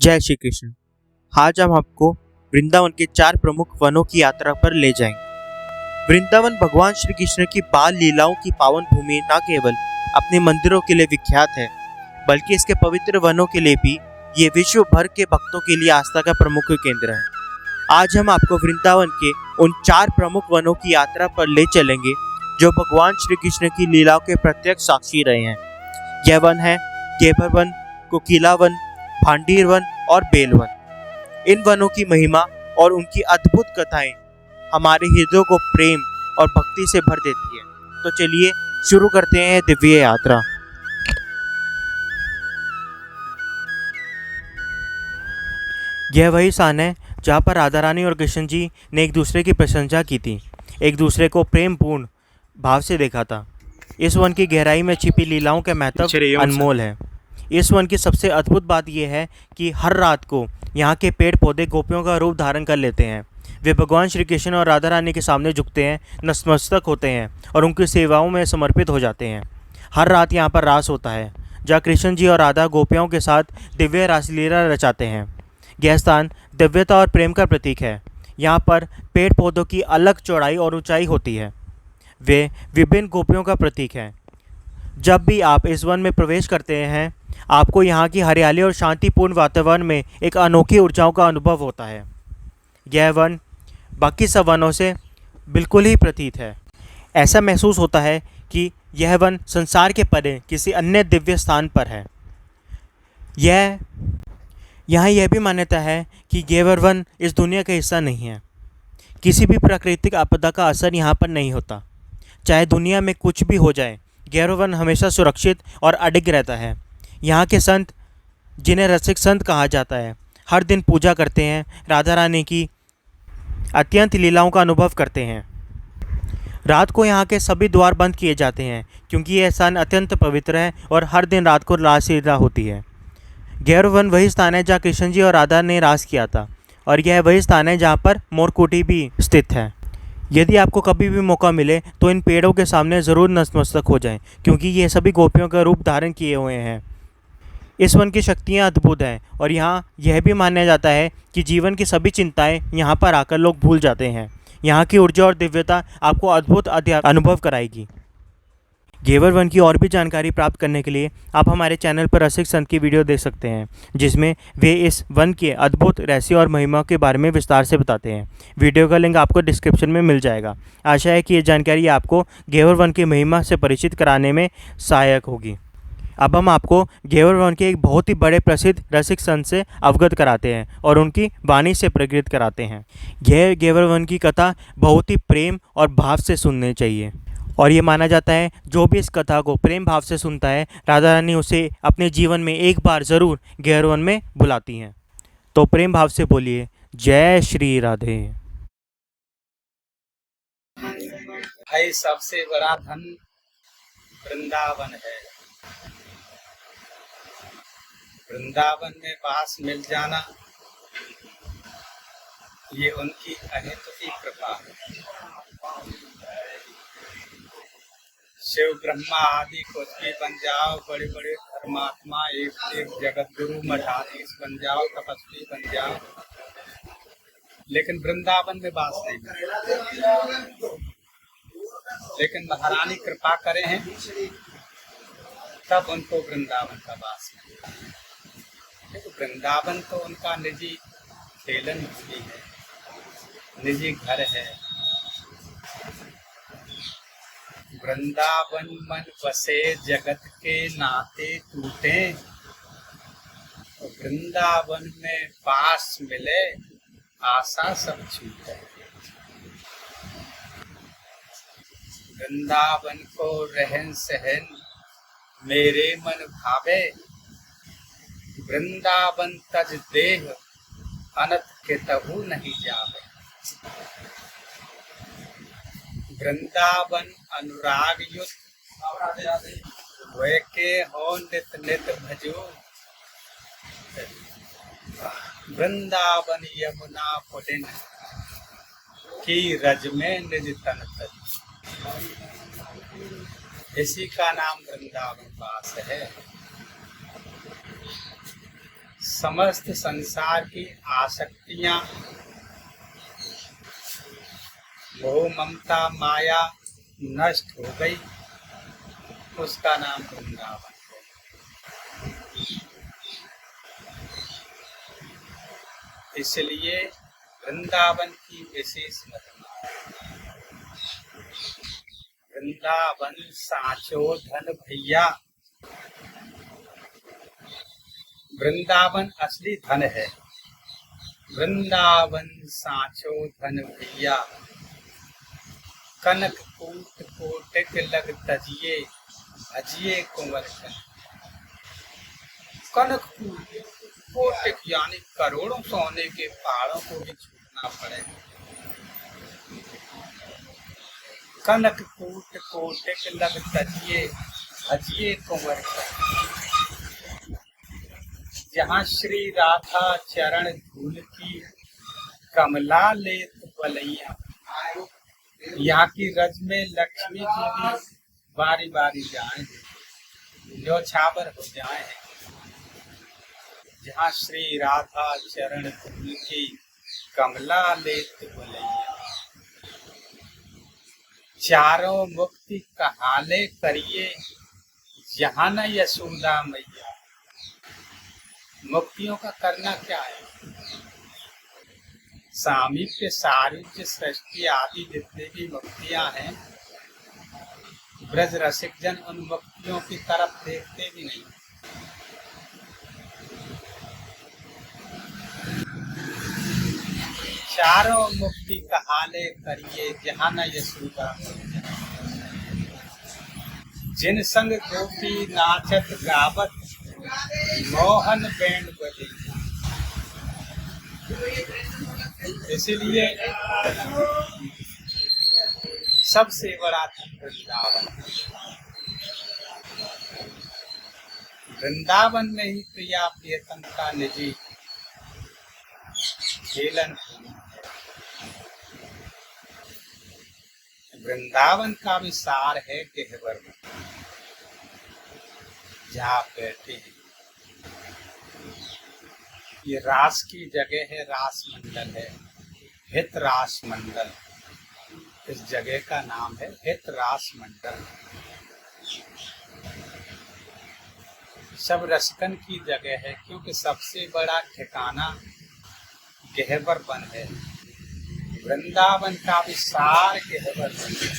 जय श्री कृष्ण। आज हम आपको वृंदावन के 4 प्रमुख वनों की यात्रा पर ले जाएंगे। वृंदावन भगवान श्री कृष्ण की बाल लीलाओं की पावन भूमि न केवल अपने मंदिरों के लिए विख्यात है, बल्कि इसके पवित्र वनों के लिए भी ये विश्व भर के भक्तों के लिए आस्था का प्रमुख केंद्र है। आज हम आपको वृंदावन के उन 4 प्रमुख वनों की यात्रा पर ले चलेंगे जो भगवान श्री कृष्ण की लीलाओं के प्रत्यक्ष साक्षी रहे हैं। यह वन है केबर वन, कोकिला वन, भांडीर वन और बेल वन। इन वनों की महिमा और उनकी अद्भुत कथाएं हमारे हृदयों को प्रेम और भक्ति से भर देती है। तो चलिए शुरू करते हैं दिव्य यात्रा। यह वही स्थान है जहाँ पर राधा रानी और कृष्ण जी ने एक दूसरे की प्रशंसा की थी, एक दूसरे को प्रेम पूर्ण भाव से देखा था। इस वन की गहराई में छिपी लीलाओं का महत्व अनमोल है। इस वन की सबसे अद्भुत बात यह है कि हर रात को यहाँ के पेड़ पौधे गोपियों का रूप धारण कर लेते हैं। वे भगवान श्री कृष्ण और राधा रानी के सामने झुकते हैं, नतमस्तक होते हैं और उनकी सेवाओं में समर्पित हो जाते हैं। हर रात यहाँ पर रास होता है, जहाँ कृष्ण जी और राधा गोपियों के साथ दिव्य रासलीला रचाते हैं। यह स्थान दिव्यता और प्रेम का प्रतीक है। यहाँ पर पेड़ पौधों की अलग चौड़ाई और ऊंचाई होती है। वे विभिन्न गोपियों का प्रतीक हैं। जब भी आप इस वन में प्रवेश करते हैं, आपको यहाँ की हरियाली और शांतिपूर्ण वातावरण में एक अनोखी ऊर्जाओं का अनुभव होता है। यह वन बाकी सब वनों से बिल्कुल ही प्रतीत है। ऐसा महसूस होता है कि यह वन संसार के परे किसी अन्य दिव्य स्थान पर है। यहाँ यह भी मान्यता है कि गेवर वन इस दुनिया का हिस्सा नहीं है। किसी भी प्राकृतिक आपदा का असर यहाँ पर नहीं होता। चाहे दुनिया में कुछ भी हो जाए, गेवर वन हमेशा सुरक्षित और अडिग रहता है। यहाँ के संत, जिन्हें रसिक संत कहा जाता है, हर दिन पूजा करते हैं, राधा रानी की अत्यंत लीलाओं का अनुभव करते हैं। रात को यहाँ के सभी द्वार बंद किए जाते हैं क्योंकि यह स्थान अत्यंत पवित्र है और हर दिन रात को रासलीला होती है। गेवर वन वही स्थान है जहाँ कृष्ण जी और राधा ने रास किया था, और यह वही स्थान है जहाँ पर मोरकुटी भी स्थित है। यदि आपको कभी भी मौका मिले तो इन पेड़ों के सामने ज़रूर नतमस्तक हो जाएं, क्योंकि ये सभी गोपियों का रूप धारण किए हुए हैं। इस वन की शक्तियाँ अद्भुत हैं और यहाँ यह भी माना जाता है कि जीवन की सभी चिंताएं यहाँ पर आकर लोग भूल जाते हैं। यहाँ की ऊर्जा और दिव्यता आपको अद्भुत अनुभव कराएगी। गेवर वन की और भी जानकारी प्राप्त करने के लिए आप हमारे चैनल पर रसिक संत की वीडियो देख सकते हैं, जिसमें वे इस वन के अद्भुत रहस्य और महिमा के बारे में विस्तार से बताते हैं। वीडियो का लिंक आपको डिस्क्रिप्शन में मिल जाएगा। आशा है कि ये जानकारी आपको गेवर वन की महिमा से परिचित कराने में सहायक होगी। अब हम आपको गेवर वन के एक बहुत ही बड़े प्रसिद्ध रसिक संत से अवगत कराते हैं और उनकी वाणी से प्रेरित कराते हैं। यह गेवर वन की कथा बहुत ही प्रेम और भाव से सुननी चाहिए, और ये माना जाता है जो भी इस कथा को प्रेम भाव से सुनता है, राधा रानी उसे अपने जीवन में एक बार ज़रूर गेवर वन में बुलाती हैं। तो प्रेम भाव से बोलिए, जय श्री राधे। भाई, सबसे बड़ा धन वृंदावन है। वृंदावन में वास मिल जाना, ये उनकी अहेतुकी कृपा है। शिव ब्रह्मा आदि कुछ भी बन जाओ, बड़े बड़े धर्मात्मा, एक जगत गुरु मठाधीश बन जाओ, तपस्वी बन जाओ, लेकिन वृंदावन में वास नहीं मिलता। लेकिन महारानी कृपा करे हैं, तब उनको वृंदावन का वास मिलता है। वृंदावन तो उनका निजी खेलन भूमि है, निजी घर है। वृंदावन मन बसे जगत के नाते टूटे, वृंदावन में पास मिले आशा सब छूटे। वृंदावन को रहन सहन मेरे मन भावे, वृंदावन तज देह अनत के तहु नहीं जावे। वृंदावन अनुराग युक्त वे के हो नित नित भजो, वृंदावन यमुना पुलिन की रज में निज तन तज। इसी का नाम वृंदावन वास है। समस्त संसार की आसक्तियां, मोह ममता माया नष्ट हो गई, उसका नाम वृंदावन है। इसलिए वृंदावन की विशेष महिमा है। वृंदावन साचो धन भैया, वृंदावन असली धन है। वृंदावन साचो धन भैया, कनक कूट कोटिक लग तजिए, अजिए कुंवर कन। कनक कूट कोटिक यानी करोड़ों सोने के पहाड़ों को भी छूटना पड़े। कनक कूट कोटिक लग तजिए, अजिए कुंवर कन। जहाँ श्री राधा चरण धूल की, कमला लेत बलैया। यहाँ की रज में लक्ष्मी जी भी बारी बारी जाए, जो छावर हो जाए। जहाँ श्री राधा चरण धूल की, कमला लेत बलैया। चारों मुक्ति कहाले करिए, जहाँ न यशोदा मैया। मुक्तियों का करना क्या है? सामीप्य सारूप्य सृष्टि आदि जितने भी मुक्तियां हैं, ब्रज रसिक जन उन मुक्तियों की तरफ देखते भी नहीं। चारों मुक्ति कहाले करिए, जहाँ न यशोदा। जिन संग गोपी नाचत गावत, मोहन बैंड बजे। इसलिए सबसे बड़ा वृंदावन। वृंदावन में ही प्रिया प्रियतम का निजी खेलन। वृंदावन का भी सार है गहवर में, जहाँ बैठे हैं। ये रास की जगह है, रास मंडल है, हित रास मंडल। इस जगह का नाम है हित रास मंडल। सब रसिकन की जगह है, क्योंकि सबसे बड़ा ठिकाना गहवर वन है। वृंदावन का विशाल गहवर वन है।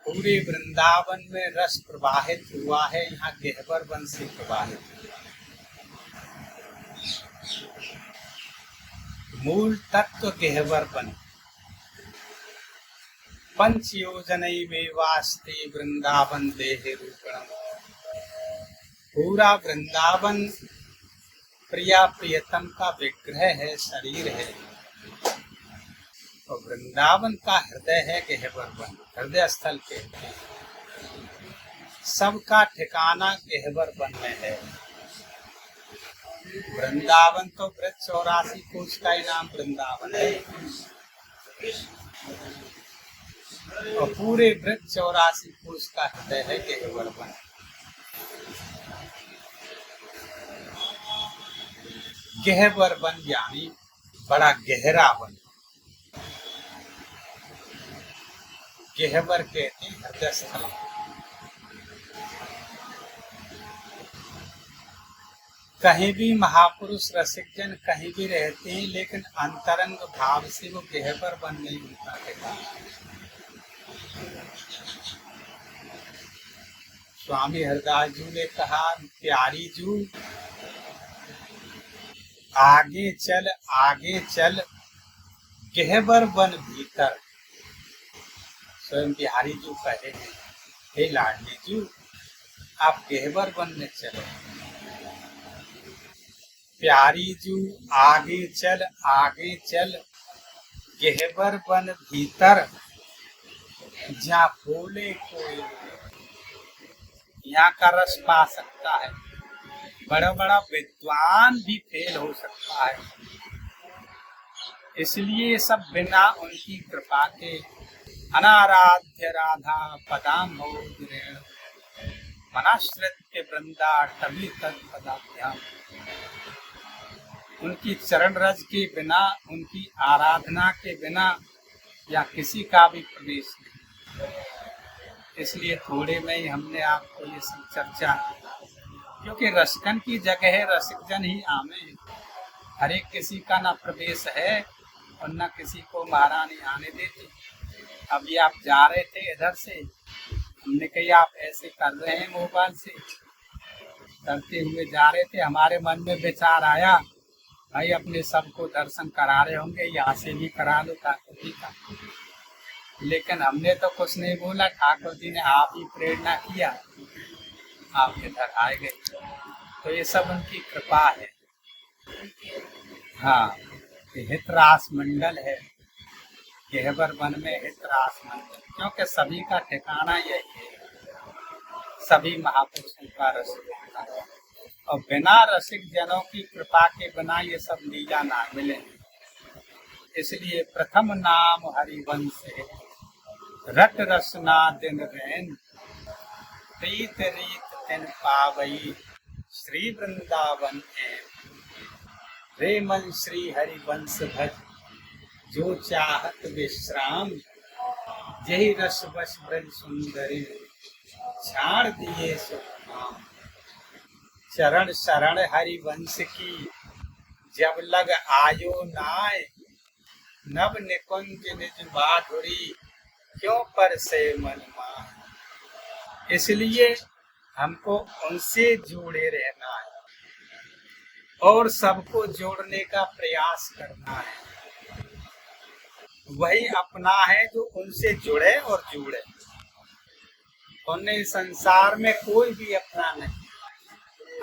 पूरे वृंदावन में रस प्रवाहित हुआ है, यहाँ गहवर वन से प्रवाहित हुआ। मूल तत्व गहवर वन। पंच योजनई में वास्ते वृंदावन देह रूपणम। पूरा वृंदावन प्रिया प्रियतम का विग्रह है, शरीर है। और वृंदावन का हृदय है गहवर वन, हृदय स्थल के। सबका ठिकाना गहवर वन में है। वृंदावन तो ब्रज 84 कोष का ही नाम वृंदावन है। और पूरे ब्रज 84 कोष का हृदय है गहवर वन। गहवर वन यानी बड़ा गहरा वन। गहवर कहते हैं हृदय स्थल। कहीं भी महापुरुष रसिक जन कहीं भी रहते हैं, लेकिन अंतरंग भाव से वो गहवर वन नहीं होता है। स्वामी हरदास जी ने कहा, प्यारी जू आगे चल गहवर वन भीतर। स्वयं बिहारी जू कहे, हे लाडली जू आप गहवर वन में चलो। प्यारी जू आगे चल गहवर वन भीतर, जहाँ बोले कोई यहाँ का रस पा सकता है। बड़ा बड़ा विद्वान भी फेल हो सकता है। इसलिए सब बिना उनकी कृपा के। अनाराध्य राधा पदाम्भोज रेणु, मनाश्रित्य वृंदा तभी तत्पदाभ्याम। उनकी चरण रज के बिना, उनकी आराधना के बिना या किसी का भी प्रवेश नहीं। इसलिए थोड़े में ही हमने आपको ये सब चर्चा, क्योंकि रसिकन की जगह है, रसिकजन ही आमे हैं। हर एक किसी का ना प्रवेश है और न किसी को महारानी आने देती। अभी आप जा रहे थे इधर से, हमने कही आप ऐसे कर रहे हैं मोबाइल से, करते हुए जा रहे थे, हमारे मन में विचार आया भाई अपने सबको दर्शन करा रहे होंगे, यहाँ से भी करा लो ठाकुर जी का। लेकिन हमने तो कुछ नहीं बोला, ठाकुर जी ने आप ही प्रेरणा किया, आप इधर आए गए। तो ये सब उनकी कृपा है। हाँ, हितरास मंडल है, गहवर वन में हितरास मंडल, क्योंकि सभी का ठिकाना यही है, सभी महापुरुषों का रसिक होता है। और बिना रसिक जनों की कृपा के बिना ये सब लीला ना मिले। इसलिए प्रथम नाम हरिवंश है, रट रसना दिन रैन, प्रीत रीत तिन पावई, श्री वृंदावन है। रे मन श्री हरिवंश भज, जो चाहत विश्राम, यही रस बस ब्रज सुंदरी, छाड़ दिए सुखधाम। चरण शरण हरिवंश की, जब लग आयो नाय, नव निकुंज निज माधुरी, क्यों पर से मन माय। इसलिए हमको उनसे जुड़े रहना है और सबको जोड़ने का प्रयास करना है। वही अपना है जो उनसे जुड़े और जुड़े। उन्हें संसार में कोई भी अपना नहीं,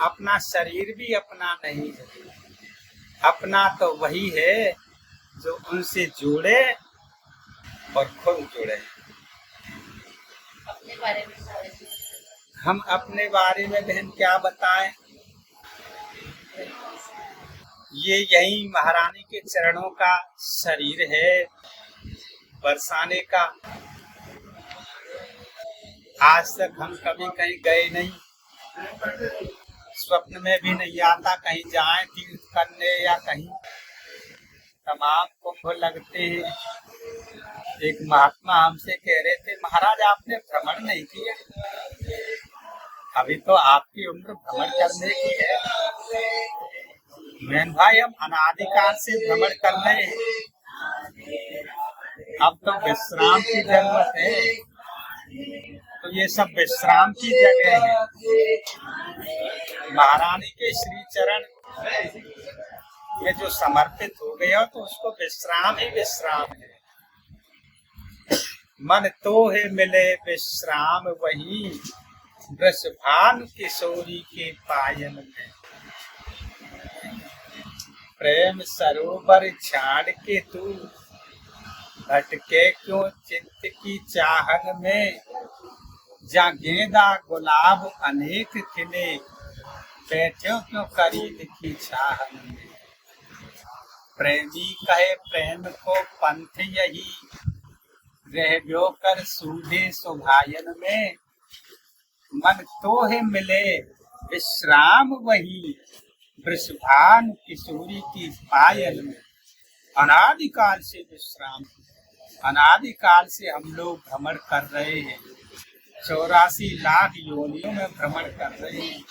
अपना शरीर भी अपना नहीं है। अपना तो वही है जो उनसे जुड़े और खुद जुड़े। अपने बारे में हम अपने बारे में बहन क्या बताएं? ये यही महारानी के चरणों का शरीर है बरसाने का। आज तक हम कभी कहीं गए नहीं, स्वप्न में भी नहीं आता कहीं जाएं तीर्थ करने या कहीं। तमाम कुंभ लगते हैं। एक महात्मा हमसे कह रहे थे, महाराज आपने भ्रमण नहीं किया। अभी तो आपकी उम्र भ्रमण करने की है। मैन भाई हम अनादिकाल से भ्रमण कर रहे हैं, अब तो विश्राम की जरूरत है। तो ये सब विश्राम की जगह है। महारानी के श्री चरण में जो समर्पित हो गया तो उसको विश्राम ही विश्राम है। मन तो है मिले विश्राम वही, वृषभानु किशोरी के पायल में। प्रेम सरोवर छाड़ के तू भटके क्यों चित्त की चाहन में, जा गेंदा गुलाब अनेक खिले, बैठो क्यों करीब की चाहन में। प्रेमी कहे प्रेम को पंथ यही, रह कर सूधे सुभायन में। मन तो है मिले विश्राम वही, वृषभानु किशोरी की पायल में। अनादिकाल से विश्राम, अनादिकाल से हम लोग भ्रमण कर रहे हैं। 84 लाख योनियों में भ्रमण कर रहे हैं।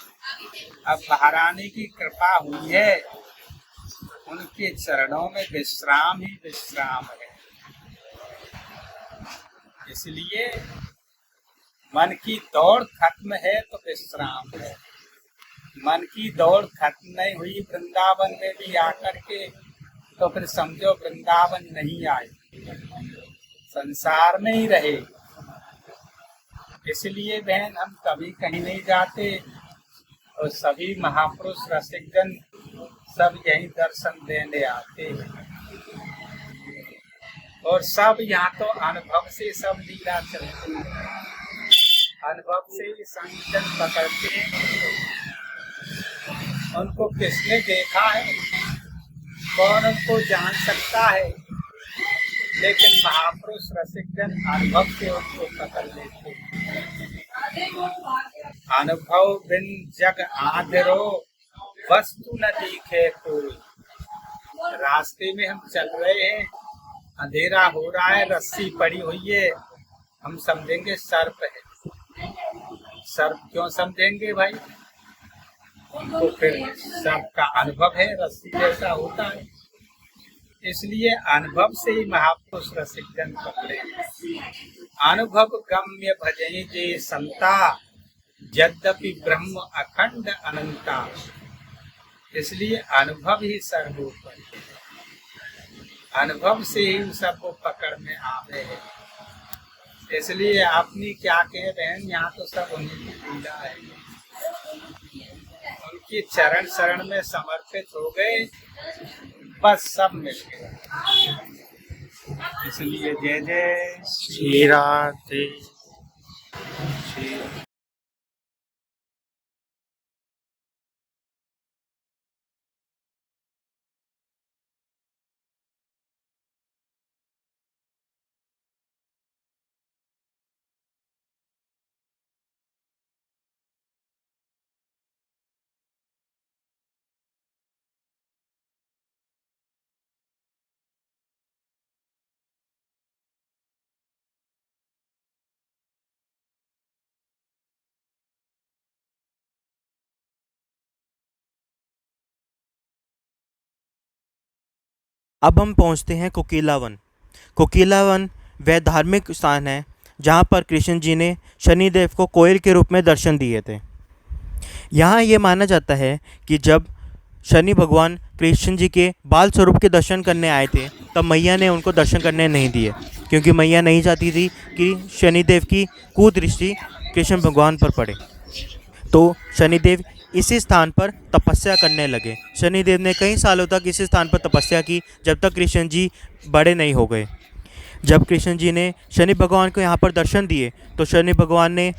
अब महारानी की कृपा हुई है, उनके चरणों में विश्राम ही विश्राम है। इसलिए मन की दौड़ खत्म है तो विश्राम है। मन की दौड़ खत्म नहीं हुई वृंदावन में भी आकर के, तो फिर समझो वृंदावन नहीं आए, संसार में ही रहे। इसलिए बहन हम कभी कहीं नहीं जाते और सभी महापुरुष रसिकजन सब यही दर्शन देने आते हैं। और सब यहाँ तो अनुभव से सब लीला चलती है, अनुभव से संगीतन पकड़ते हैं। उनको किसने देखा है, कौन उनको जान सकता है, लेकिन महापुरुष रसिकजन अनुभव से उनको पकड़ लेते हैं। अनुभव बिन जग आंधरो, वस्तु न दिखे कोई। रास्ते में हम चल रहे हैं, अंधेरा हो रहा है, रस्सी पड़ी हुई है, हम समझेंगे सर्प है। सर्प क्यों समझेंगे भाई? तो फिर सर्प का अनुभव है, रस्सी जैसा होता है। इसलिए अनुभव से ही महापुरुष रसिक जन पकड़े। अनुभव गम्य भजई जे संता, यद्यपि ब्रह्म अखंड अनंता। इसलिए अनुभव ही सर्वोपरि है। अनुभव से ही सबको पकड़ में आवे है। इसलिए अपनी क्या कह रहे हैं, यहाँ तो सब उन्हीं की लीला है। उनकी चरण शरण में समर्पित हो गए, बस सब मिल गया। इसलिए जय जय श्री राधे। श्री अब हम पहुंचते हैं कोकिला वन। कोकिला वन वह धार्मिक स्थान है जहां पर कृष्ण जी ने शनिदेव को कोयल के रूप में दर्शन दिए थे। यहाँ ये माना जाता है कि जब शनि भगवान कृष्ण जी के बाल स्वरूप के दर्शन करने आए थे, तब मैया ने उनको दर्शन करने नहीं दिए, क्योंकि मैया नहीं चाहती थी कि शनिदेव की कुदृष्टि कृष्ण भगवान पर पड़े। तो शनिदेव इसी स्थान पर तपस्या करने लगे। शनिदेव ने कई सालों तक इसी स्थान पर तपस्या की, जब तक कृष्ण जी बड़े नहीं हो गए। जब कृष्ण जी ने शनि भगवान को यहाँ पर दर्शन दिए, तो शनि भगवान ने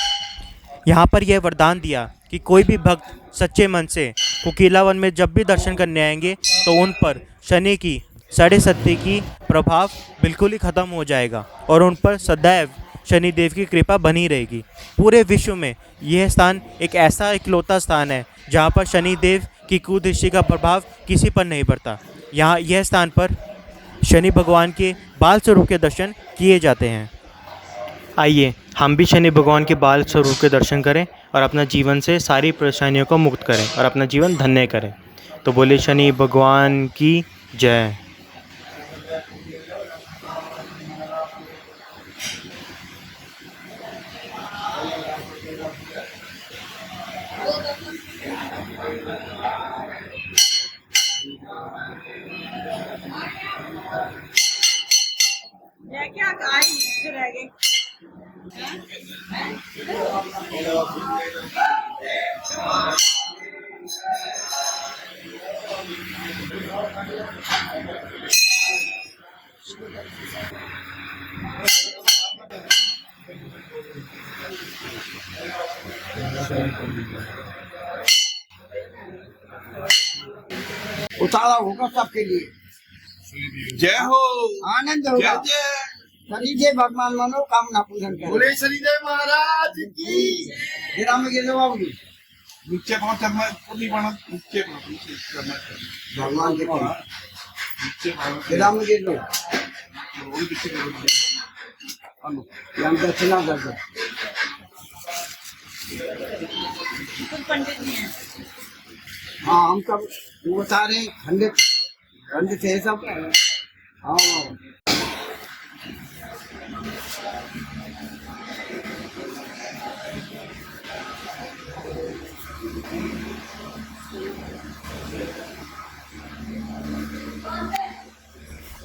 यहाँ पर यह वरदान दिया कि कोई भी भक्त सच्चे मन से कोकिला वन में जब भी दर्शन करने आएंगे, तो उन पर शनि की साढ़े सत्य की प्रभाव बिल्कुल ही ख़त्म हो जाएगा और उन पर सदैव शनिदेव की कृपा बनी रहेगी। पूरे विश्व में यह स्थान एक ऐसा इकलौता स्थान है जहाँ पर शनिदेव की कुदृष्टि का प्रभाव किसी पर नहीं पड़ता। यहाँ यह स्थान पर शनि भगवान के बाल स्वरूप के दर्शन किए जाते हैं। आइए हम भी शनि भगवान के बाल स्वरूप के दर्शन करें और अपना जीवन से सारी परेशानियों को मुक्त करें और अपना जीवन धन्य करें। तो बोले शनि भगवान की जय। ये क्या गाय नीचे रह गई। उतारा होगा सबके लिए। जय हो। आनंद जय होगा। जय। शनिदेव भगवान मनोकामना पूर्ण करे। बोले शनिदेव महाराज की। गिरा में गिर बाबू जी नीचे पाँव चढ़ना नहीं पड़ा, नीचे करना भगवान के पास नीचे गिरा में गिर लो। वही पीछे करो। हम दक्षिणा कर दो। तुम पंडित जी हैं। हाँ हम सब वो बता रहे हैं, खंडित है सब। हाँ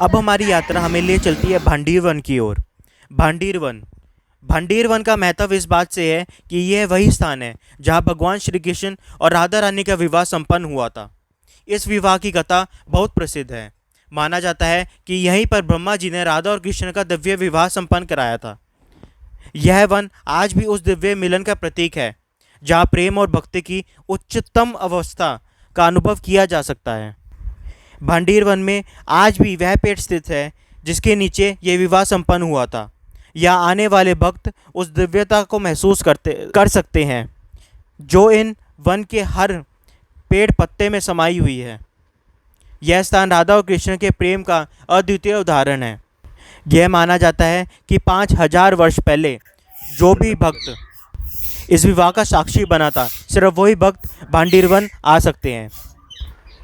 अब हमारी यात्रा हमें ले चलती है भांडीर वन की ओर। भांडीर वन का महत्व इस बात से है कि यह वही स्थान है जहां भगवान श्री कृष्ण और राधा रानी का विवाह संपन्न हुआ था। इस विवाह की कथा बहुत प्रसिद्ध है। माना जाता है कि यहीं पर ब्रह्मा जी ने राधा और कृष्ण का दिव्य विवाह संपन्न कराया था। यह वन आज भी उस दिव्य मिलन का प्रतीक है जहाँ प्रेम और भक्ति की उच्चतम अवस्था का अनुभव किया जा सकता है। भांडीर वन में आज भी वह पेड़ स्थित है जिसके नीचे ये विवाह संपन्न हुआ था। यहाँ आने वाले भक्त उस दिव्यता को महसूस कर सकते हैं। जो इन वन के हर पेड़ पत्ते में समाई हुई है। यह स्थान राधा और कृष्ण के प्रेम का अद्वितीय उदाहरण है। यह माना जाता है कि 5000 वर्ष पहले जो भी भक्त इस विवाह का साक्षी बना था, सिर्फ वही भक्त भांडीरवन आ सकते हैं।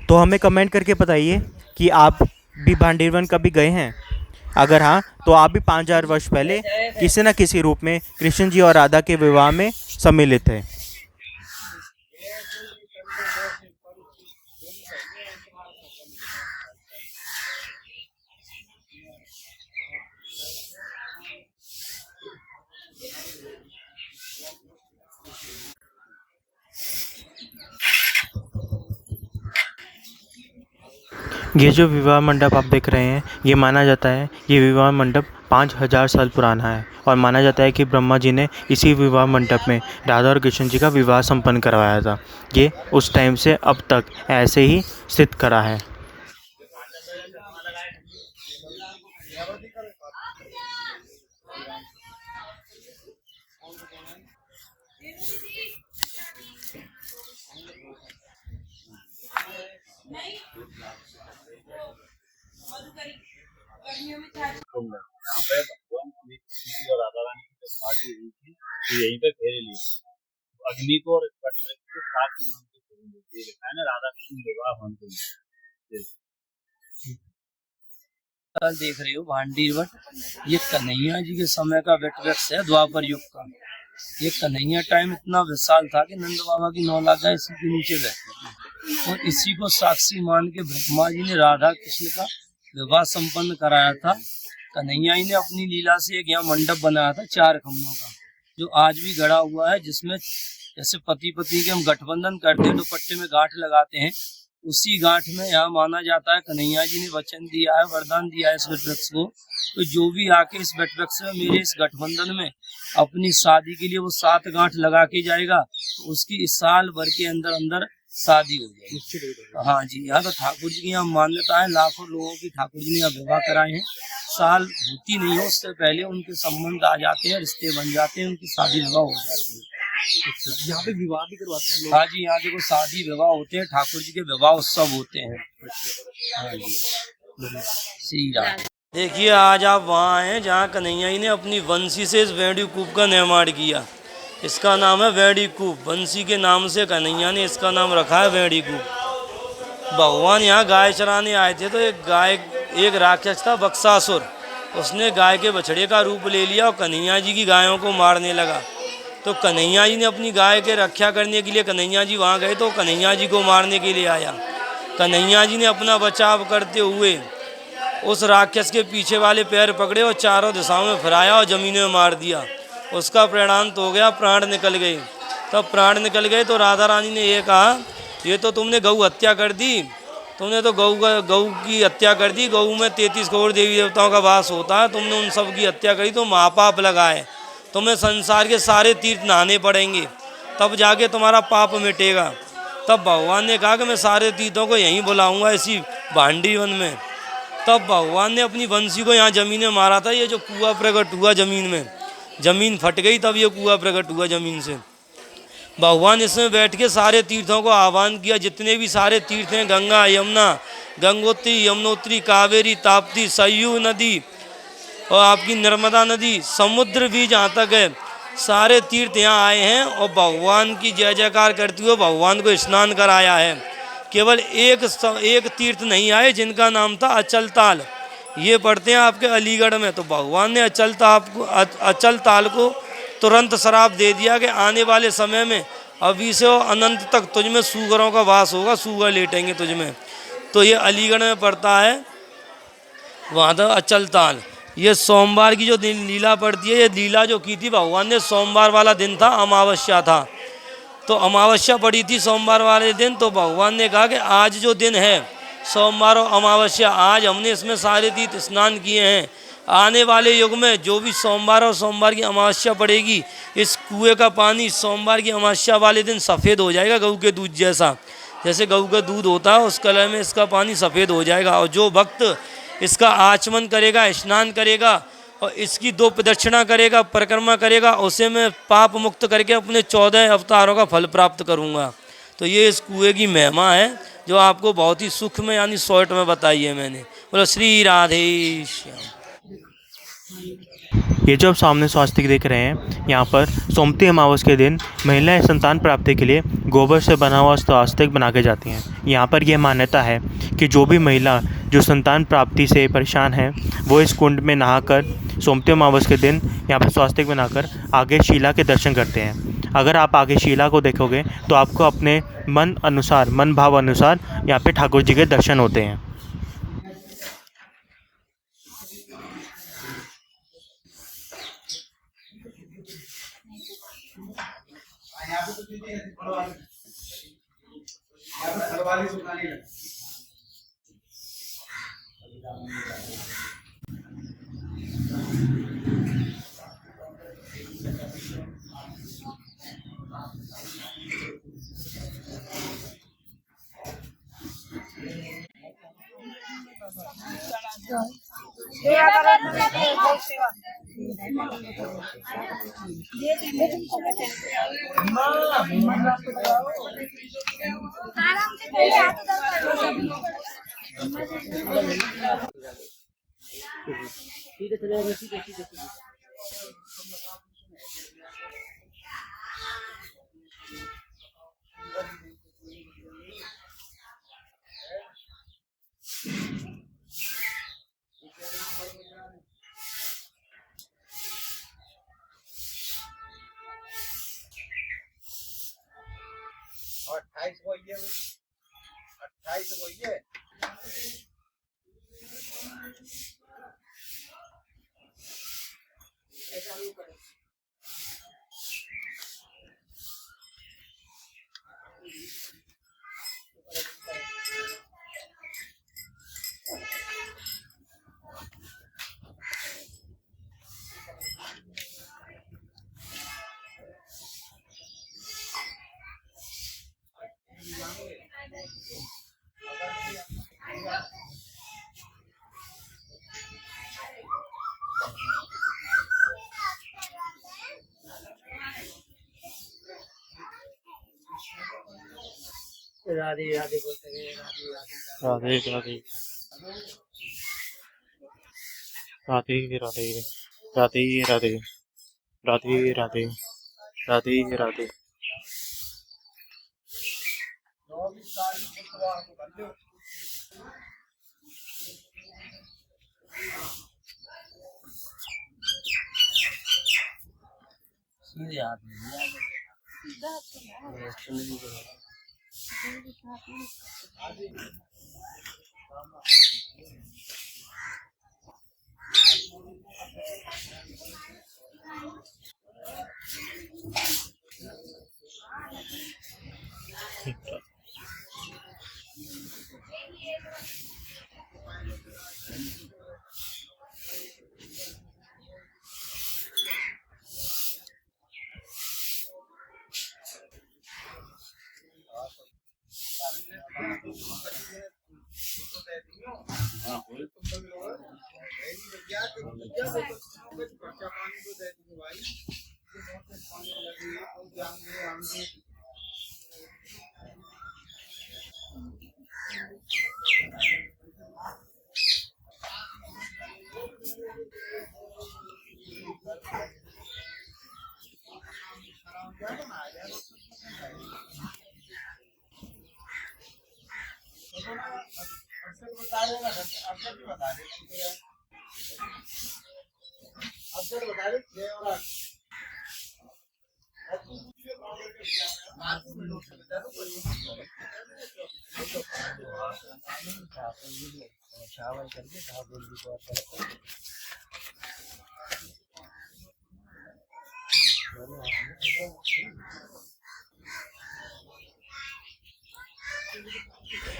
तो हमें कमेंट करके बताइए कि आप भी भांडीरवन कभी गए हैं। अगर हाँ, तो आप भी 5000 वर्ष पहले किसी न किसी रूप में कृष्ण जी और राधा के विवाह में सम्मिलित थे। ये जो विवाह मंडप आप देख रहे हैं, ये माना जाता है ये विवाह मंडप 5000 साल पुराना है और माना जाता है कि ब्रह्मा जी ने इसी विवाह मंडप में राधा और कृष्ण जी का विवाह संपन्न करवाया था। ये उस टाइम से अब तक ऐसे ही स्थित करा है। यहाँ पे भगवान कृष्ण जी और राधा रानी की शादी हुई थी, तो यहीं पे फेरे लिए अग्नि को और वटवृक्ष को साथ ही मान के फेरे लिए लिखा है ना, राधा कृष्ण विवाह मान के। देख रहे हो भांडीरवट, ये कन्हैया जी के समय का वटवृक्ष है, द्वापर युग का। ये कन्हैया टाइम इतना विशाल था कि नंद बाबा की 9 लाख इसी के नीचे बैठे थे और इसी को साक्षी मान के ब्रह्मा जी ने राधा कृष्ण का विवाह संपन्न कराया था। कन्हैया जी ने अपनी लीला से एक यहाँ मंडप बनाया था 4 खम्भों का, जो आज भी गड़ा हुआ है, जिसमें जैसे पति पत्नी के हम गठबंधन करते हैं, दुपट्टे में गांठ लगाते हैं, उसी गांठ में यहाँ माना जाता है कन्हैया जी ने वचन दिया है, वरदान दिया है इस वटवृक्ष को, तो जो भी आके इस वटवृक्ष में मेरे इस गठबंधन में अपनी शादी के लिए वो 7 गांठ लगा के जाएगा, तो उसकी इस साल भर के अंदर अंदर शादी हो जाएगी। हाँ जी, यहाँ तो ठाकुर जी की यहाँ मान्यता है, लाखों लोगों की ठाकुर जी ने यहाँ विवाह कराए हैं। साल होती नहीं हो उससे पहले उनके संबंध आ जाते हैं, रिश्ते बन जाते हैं, उनकी शादी विवाह हो जाती है। यहाँ पे विवाह भी करवाते हैं लोग? हाँ जी, यहाँ देखो शादी विवाह होते हैं, ठाकुर जी के विवाह उत्सव होते हैं। हाँ जी, श्री राम। देखिए आज आप वहाँ हैं जहाँ कन्हैया जी ने अपनी वंशी से इस वेणी कूप का निर्माण किया। इसका नाम है वेणी कूप, वंशी के नाम से कन्हैया ने इसका नाम रखा है वेणी कूप। भगवान यहाँ गाय चराने आए थे, तो एक राक्षस था बक्सासुर, उसने गाय के बछड़े का रूप ले लिया और कन्हैया जी की गायों को मारने लगा। तो कन्हैया जी ने अपनी गाय के रक्षा करने के लिए कन्हैया जी वहाँ गए, तो कन्हैया जी को मारने के लिए आया। कन्हैया जी ने अपना बचाव करते हुए उस राक्षस के पीछे वाले पैर पकड़े और चारों दिशाओं में फिराया और ज़मीन में मार दिया। उसका परिणाम तो हो गया, प्राण निकल गए। तब प्राण निकल गए तो राधा रानी ने ये कहा, ये तो तुमने गऊ हत्या कर दी, तुमने तो गऊ की हत्या कर दी। गऊ में 33 करोड़ देवी देवताओं का वास होता है, तुमने उन सब की हत्या करी तो महापाप लगा है। तुम्हें संसार के सारे तीर्थ नहाने पड़ेंगे, तब जाके तुम्हारा पाप मिटेगा। तब भगवान ने कहा कि मैं सारे तीर्थों को यहीं बुलाऊंगा, इसी भांडीवन में। तब भगवान ने अपनी बंसी को यहाँ ज़मीन में मारा था। ये जो कुआं प्रकट हुआ ज़मीन में, ज़मीन फट गई, तब ये कुआं प्रकट हुआ ज़मीन से। भगवान इसमें बैठ के सारे तीर्थों को आह्वान किया। जितने भी सारे तीर्थ हैं, गंगा, यमुना, गंगोत्री, यमुनोत्री, कावेरी, ताप्ती, सरयू नदी और आपकी नर्मदा नदी, समुद्र भी जहाँ तक है, सारे तीर्थ यहाँ आए हैं और भगवान की जय जयकार करते हुए भगवान को स्नान कराया है। केवल एक तीर्थ नहीं आए जिनका नाम था अचल ताल, ये पढ़ते हैं आपके अलीगढ़ में। तो भगवान ने अचल ताल को तुरंत श्राप दे दिया कि आने वाले समय में अभी से अनंत तक तुझ में सूगरों का वास होगा, सूगर लेटेंगे तुझ में। तो ये अलीगढ़ में पड़ता है, वहाँ था अचल ताल। ये सोमवार की जो दिन लीला पड़ती है, ये लीला जो की थी भगवान ने, सोमवार वाला दिन था, अमावस्या था, तो अमावस्या पड़ी थी सोमवार वाले दिन। तो भगवान ने कहा कि आज जो दिन है सोमवार और अमावस्या, आज हमने इसमें सारे तीर्थ स्नान किए हैं। आने वाले युग में जो भी सोमवार और सोमवार की अमावस्या पड़ेगी, इस कुएं का पानी सोमवार की अमावस्या वाले दिन सफ़ेद हो जाएगा, गऊ के दूध जैसा। जैसे गऊ का दूध होता है उस कलर में इसका पानी सफ़ेद हो जाएगा। और जो भक्त इसका आचमन करेगा, स्नान करेगा, और इसकी 2 प्रदक्षिणा करेगा, परिक्रमा करेगा, उसे मैं पाप मुक्त करके अपने 14 अवतारों का फल प्राप्त करूँगा। तो ये इस कुएँ की महिमा है जो आपको बहुत ही सूक्ष्म यानी शॉर्ट में बताई है मैंने। बोलो श्री राधे श्याम। ये जो आप सामने स्वास्तिक देख रहे हैं, यहाँ पर सोमती अमावस के दिन महिलाएं संतान प्राप्ति के लिए गोबर से बना हुआ स्वास्तिक बना के जाती हैं। यहाँ पर यह मान्यता है कि जो भी महिला जो संतान प्राप्ति से परेशान है वो इस कुंड में नहाकर सोमती अमावस के दिन यहाँ पर स्वास्तिक बनाकर आगे शिला के दर्शन करते हैं। अगर आप आगे शिला को देखोगे तो आपको अपने मन अनुसार, मन भाव अनुसार यहाँ पे ठाकुर जी के दर्शन होते हैं। और 28 को ये 28 को ये राधे राधे बोलते हैं, राधे राधे। राधे राधे राधे राधे राधे राधे राधे राधे राधे। सीधे हाथ में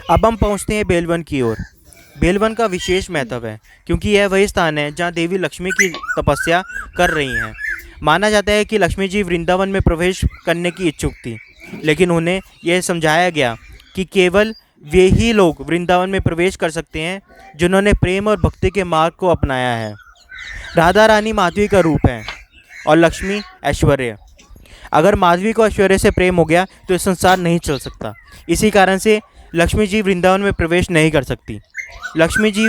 अब हम पहुंचते हैं बेलवन की ओर। बेलवन का विशेष महत्व है क्योंकि यह वही स्थान है जहां देवी लक्ष्मी की तपस्या कर रही हैं। माना जाता है कि लक्ष्मी जी वृंदावन में प्रवेश करने की इच्छुक थी, लेकिन उन्हें यह समझाया गया कि केवल वे ही लोग वृंदावन में प्रवेश कर सकते हैं जिन्होंने प्रेम और भक्ति के मार्ग को अपनाया है। राधा रानी माधवी का रूप है और लक्ष्मी ऐश्वर्य। अगर माधवी को ऐश्वर्य से प्रेम हो गया तो इस संसार नहीं चल सकता। इसी कारण से लक्ष्मी जी वृंदावन में प्रवेश नहीं कर सकती। लक्ष्मी जी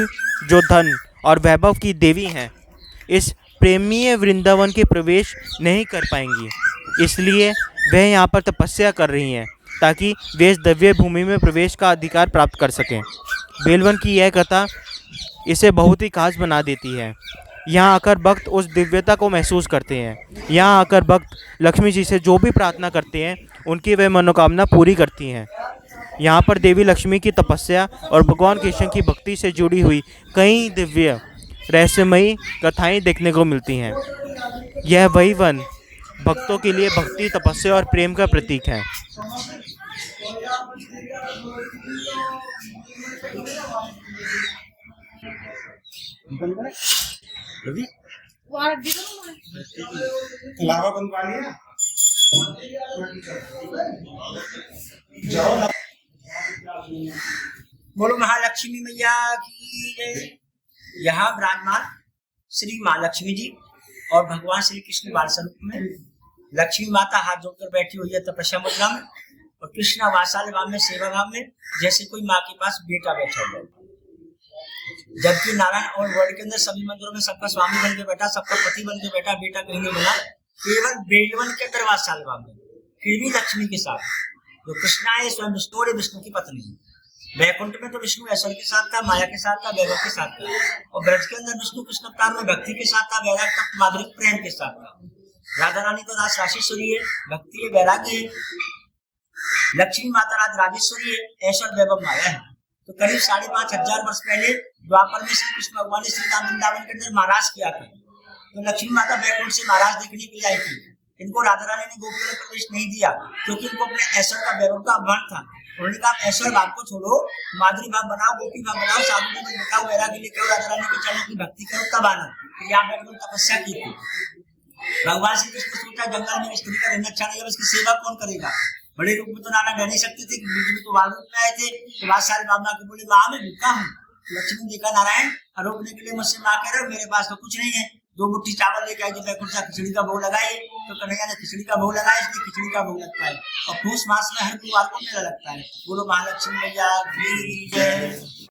जो धन और वैभव की देवी हैं, इस प्रेमीय वृंदावन के प्रवेश नहीं कर पाएंगी। इसलिए वह यहाँ पर तपस्या कर रही हैं ताकि वे इस दिव्य भूमि में प्रवेश का अधिकार प्राप्त कर सकें। बेलवन की यह कथा इसे बहुत ही खास बना देती है। यहाँ आकर भक्त उस दिव्यता को महसूस करते हैं। यहाँ आकर भक्त लक्ष्मी जी से जो भी प्रार्थना करते हैं उनकी वे मनोकामना पूरी करती हैं। यहाँ पर देवी लक्ष्मी की तपस्या और भगवान कृष्ण की भक्ति से जुड़ी हुई कई दिव्य रहस्यमयी कथाएं देखने को मिलती हैं। यह वही वन भक्तों के लिए भक्ति, तपस्या और प्रेम का प्रतीक है। लावा बनवा लिया बोलो महालक्ष्मी मैया की जय। यहाँ विराजमान श्री महालक्ष्मी जी और भगवान श्री कृष्ण बाल स्वरूप में लक्ष्मी माता हाथ जोड़कर बैठी हुई है तपस्या मुद्रा में, और कृष्णा वात्सल्य भाव में, सेवा भाव में, जैसे कोई माँ के पास बेटा बैठा हुआ है। जबकि नारायण और वर्ल्ड के अंदर सभी मंदिरों में सबका स्वामी बन के बैठा, सबका पति बन के बैठा, बेटा कहीं नहीं बना, केवल बेलवन के अंदर वात्सल्य भाव में, फिर भी लक्ष्मी के साथ। जो कृष्णा है स्वयं विष्णु और विष्णु की पत्नी है। वैकुंठ में तो विष्णु ऐश्वर्य के साथ था, माया के साथ था, वैभव के साथ था, और ब्रज के अंदर विष्णु कृष्ण अवतार में भक्ति के साथ था, वैराग तक माधुरी प्रेम के साथ था। राधा रानी तो राज राजेश्वरी है, भक्ति है, वैराग्य है। लक्ष्मी माता राज राजेश्वरी है, ऐश्वर्य वैभव माया है। तो करीब 5,500 वर्ष पहले द्वापर में श्री कृष्ण भगवान ने श्री राम वृंदावन के अंदर महाराज किया था। तो लक्ष्मी माता वैकुंठ से महाराज देखने के लिए आई थी। इनको राधा रानी ने गोकुल में प्रवेश नहीं दिया क्योंकि इनको अपने ऐश्वर्य का वैभव का अभिमान था। उन्होंने कहा ऐश्वर्य भाव को छोड़ो, माधुरी भाव बनाओ, गोपी भाव बनाओ, साधु में बताओ, वैराग्य लेकर राधा रानी के चरणों की भक्ति करो, तब आना। तो यहाँ बैठकर तपस्या की थी। भगवान श्री कृष्ण सोचा जंगल में स्त्री का रहना अच्छा नहीं है, इसकी सेवा कौन करेगा। बड़े रूप में तो नाना रह नहीं सकते थे, बुद्धि में तो बाल रूप में आए थे। तो बात सारी बाबा के बोले माँ मैं भूखा हूँ। लक्ष्मी ने देखा नारायण रोकने के लिए मुझसे माँ कह रहे हो, मेरे पास तो कुछ नहीं है। 2 मुट्ठी चावल लेके आई, जब वैकुंठ से खिचड़ी का भोग लगाइए। तो कन्हैया ने खिचड़ी का भोग लगाया, इसलिए खिचड़ी का भोग लगता है। और पूस मास में हर गुरुवार को मेला लगता है। बोलो महालक्ष्मी मैया की जय।